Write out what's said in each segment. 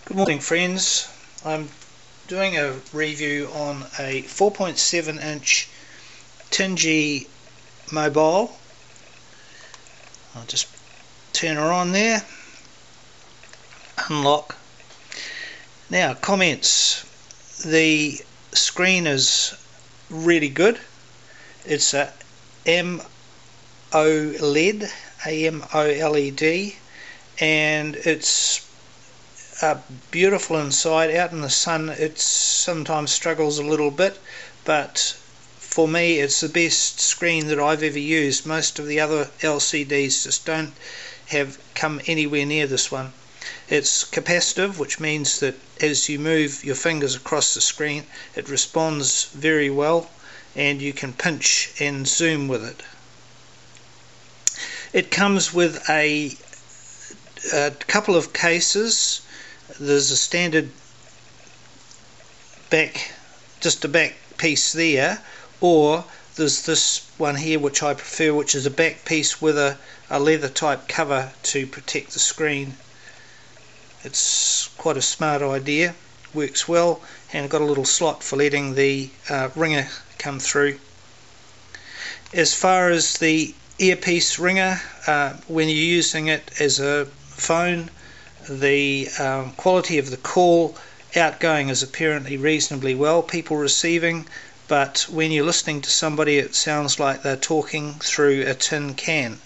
Good morning, friends. I'm doing a review on a 4.7 inch Tinji mobile. I'll just turn her on there, unlock. Now, comments. The screen is really good. It's a AMOLED, AMOLED, and it's beautiful inside. Out in the sun it sometimes struggles a little bit, but for me it's the best screen that I've ever used. Most of the other LCDs just don't have come anywhere near this one. It's capacitive, which means that as you move your fingers across the screen it responds very well, and you can pinch and zoom with it. It comes with a couple of cases. There's a standard back, just a back piece there, or there's this one here which I prefer, which is a back piece with a leather type cover to protect the screen. It's quite a smart idea, works well, and got a little slot for letting the ringer come through. As far as the earpiece ringer, when you're using it as a phone, the quality of the call outgoing is apparently reasonably well, people receiving, but when you're listening to somebody it sounds like they're talking through a tin can.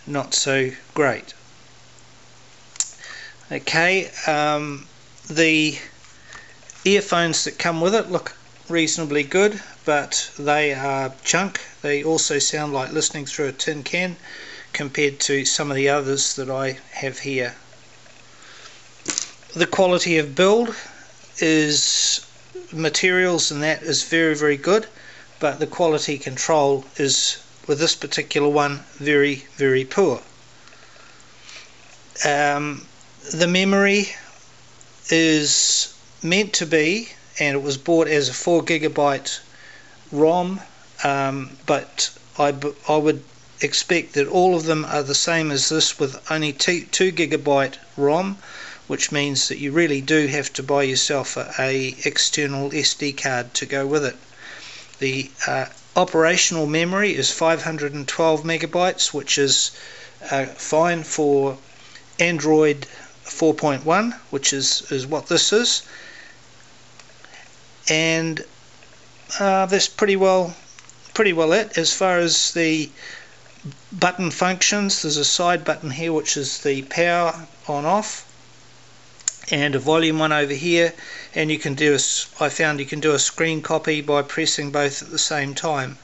Not so great. Okay, the earphones that come with it look reasonably good, but they are junk. They also sound like listening through a tin can compared to some of the others that I have here. The quality of build is, materials and that is very, very good, but the quality control is, with this particular one, very, very poor. The memory is meant to be, and it was bought as a 4GB ROM, but I would expect that all of them are the same as this, with only 2GB ROM, which means that you really do have to buy yourself a external SD card to go with it. The operational memory is 512 megabytes, which is fine for Android 4.1, which is what this is, and that's pretty well it. As far as the button functions, there's a side button here which is the power on off, and a volume one over here, and you can do I found you can do a screen copy by pressing both at the same time.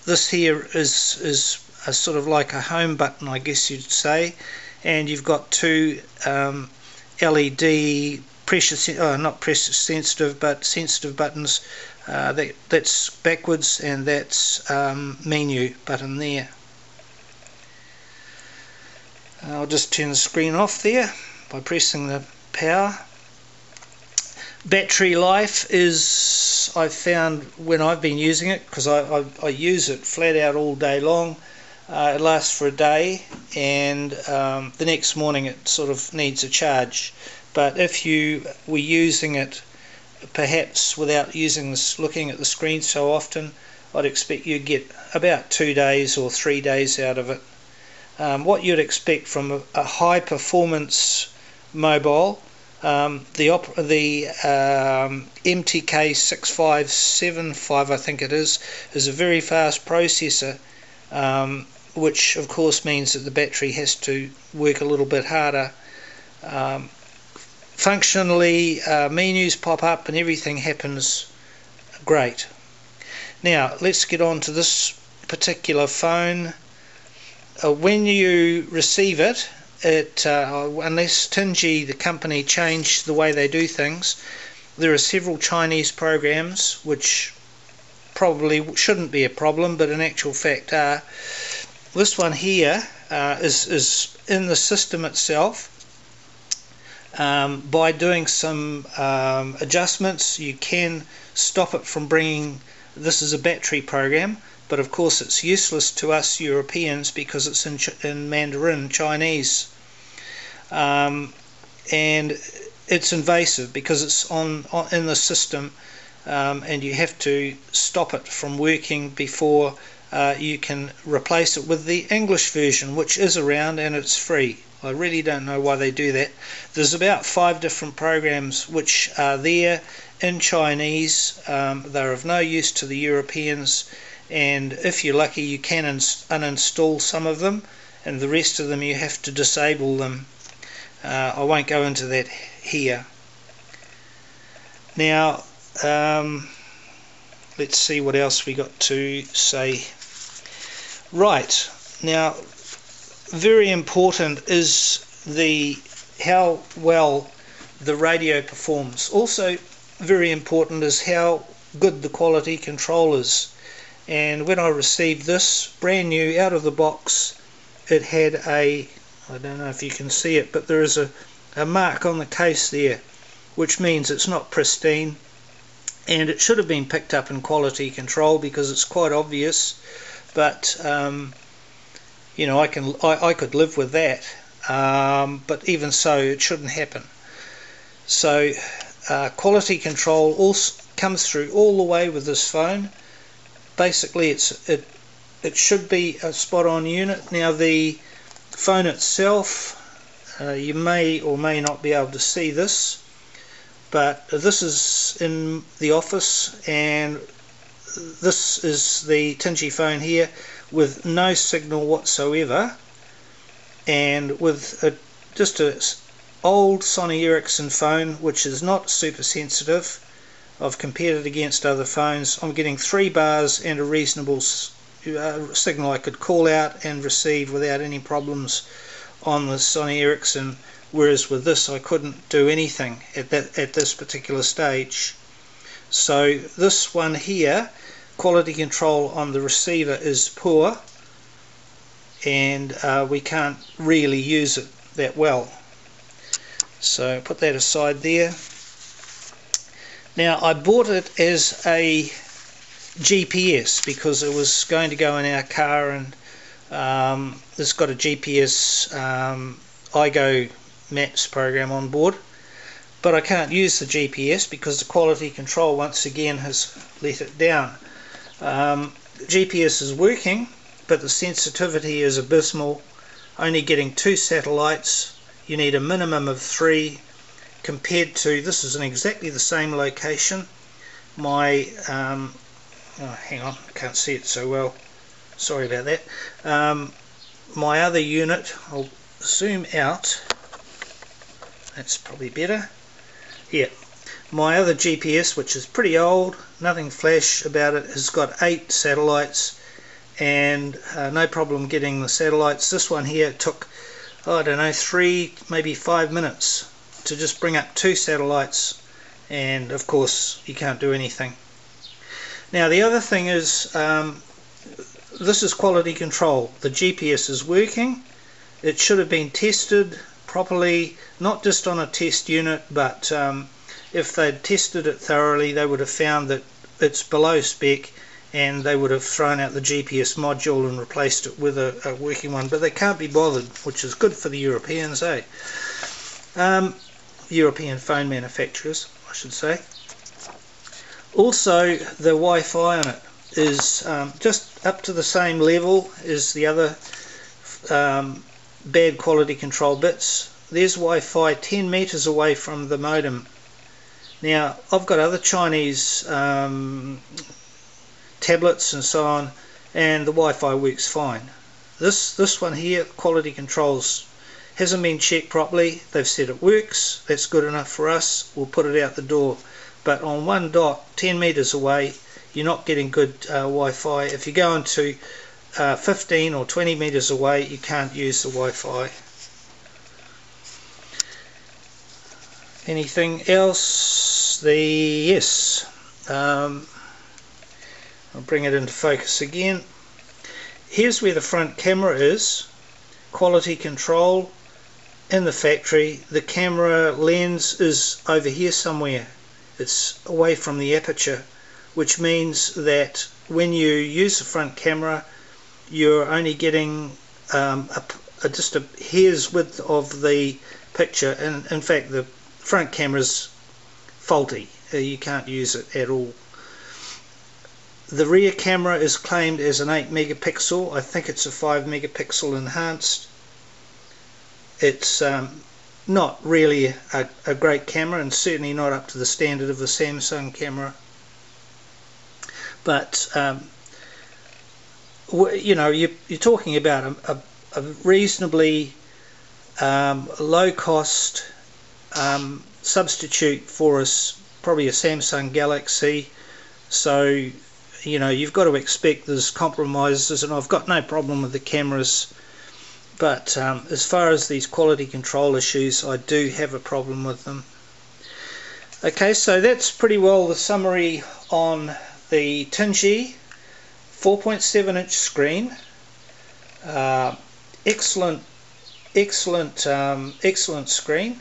This here is a sort of like a home button, I guess you'd say, and you've got two LED not pressure sensitive, but sensitive buttons. That's backwards, and that's menu button there. I'll just turn the screen off there by pressing the power. Battery life is, I've found when I've been using it, because I use it flat out all day long, it lasts for a day, and the next morning it sort of needs a charge. But if you were using it perhaps without looking at the screen so often, I'd expect you'd get about 2 days or 3 days out of it. What you'd expect from a high performance mobile, the MTK6577, I think it is a very fast processor, which of course means that the battery has to work a little bit harder. Functionally, menus pop up and everything happens great. Now let's get on to this particular phone. When you receive it, unless Tinji, the company, changed the way they do things, there are several Chinese programs which probably shouldn't be a problem, but in actual fact are. This one here is in the system itself. By doing some adjustments you can stop it from bringing, this is a battery program, but of course it's useless to us Europeans because it's in Mandarin Chinese. and it's invasive because it's in the system, and you have to stop it from working before you can replace it with the English version, which is around and it's free. I really don't know why they do that. There's about 5 different programs which are there in Chinese. They're of no use to the Europeans, and if you're lucky you can uninstall some of them, and the rest of them you have to disable them. I won't go into that here. Now let's see what else we got to say. Right, now very important is how well the radio performs. Also very important is how good the quality control is. And when I received this brand new out of the box, it had I don't know if you can see it, but there is a mark on the case there, which means it's not pristine, and it should have been picked up in quality control because it's quite obvious. But you know, I could live with that, but even so, it shouldn't happen. So quality control also comes through all the way with this phone. Basically, it should be a spot-on unit. Now the phone itself, you may or may not be able to see this, but this is in the office, and this is the Tinji phone here with no signal whatsoever, and with just a old Sony Ericsson phone which is not super sensitive. I've compared it against other phones. I'm getting 3 bars and a reasonable signal I could call out and receive without any problems on the Sony Ericsson, whereas with this I couldn't do anything at this particular stage. So this one here, quality control on the receiver is poor, and we can't really use it that well. So put that aside there. Now I bought it as a GPS because it was going to go in our car, and it's got a GPS iGo Maps program on board, but I can't use the GPS because the quality control once again has let it down. GPS is working, but the sensitivity is abysmal, only getting 2 satellites. You need a minimum of 3, compared to, this is in exactly the same location. My oh, hang on, I can't see it so well, sorry about that. My other unit, I'll zoom out, that's probably better. Yeah, my other GPS, which is pretty old, nothing flash about it, has got 8 satellites, and no problem getting the satellites. This one here took, I don't know, 3 maybe 5 minutes to just bring up 2 satellites, and of course you can't do anything. Now the other thing is, this is quality control. The GPS is working. It should have been tested properly, not just on a test unit, but if they'd tested it thoroughly, they would have found that it's below spec, and they would have thrown out the GPS module and replaced it with a working one. But they can't be bothered, which is good for the Europeans, eh? European phone manufacturers, I should say. Also, the Wi-Fi on it is just up to the same level as the other bad quality control bits. There's Wi-Fi 10 meters away from the modem. Now I've got other Chinese tablets and so on, and the Wi-Fi works fine. This one here, quality controls, hasn't been checked properly. They've said it works, that's good enough for us, we'll put it out the door. But on one dot, 10 meters away, you're not getting good Wi-Fi. If you're going to 15 or 20 meters away, you can't use the Wi-Fi. Anything else? Yes. I'll bring it into focus again. Here's where the front camera is. Quality control in the factory. The camera lens is over here somewhere. It's away from the aperture, which means that when you use the front camera, you're only getting just a hair's width of the picture, and in fact the front camera's faulty. You can't use it at all. The rear camera is claimed as an 8 megapixel. I think it's a 5 megapixel enhanced. It's not really a great camera, and certainly not up to the standard of the Samsung camera. But you know, you're talking about a reasonably low cost substitute for us, probably a Samsung Galaxy. So you know, you've got to expect there's compromises, and I've got no problem with the cameras, but as far as these quality control issues, I do have a problem with them. Okay, so that's pretty well the summary on the Tinji 4.7 inch screen. Excellent screen.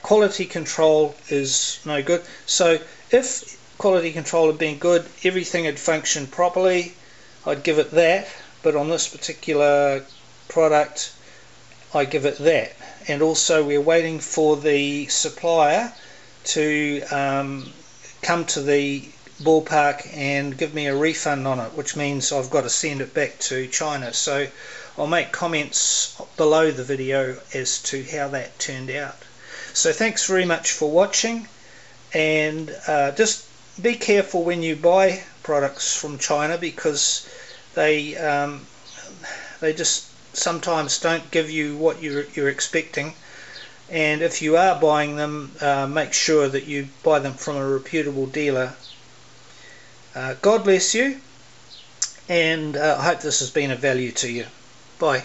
Quality control is no good. So if quality control had been good, everything had functioned properly, I'd give it that. But on this particular product, I give it that. And also we're waiting for the supplier to come to the ballpark and give me a refund on it, which means I've got to send it back to China. So I'll make comments below the video as to how that turned out. So thanks very much for watching, and just be careful when you buy products from China, because they just sometimes don't give you what you're expecting. And if you are buying them, make sure that you buy them from a reputable dealer. God bless you, and I hope this has been of value to you. Bye.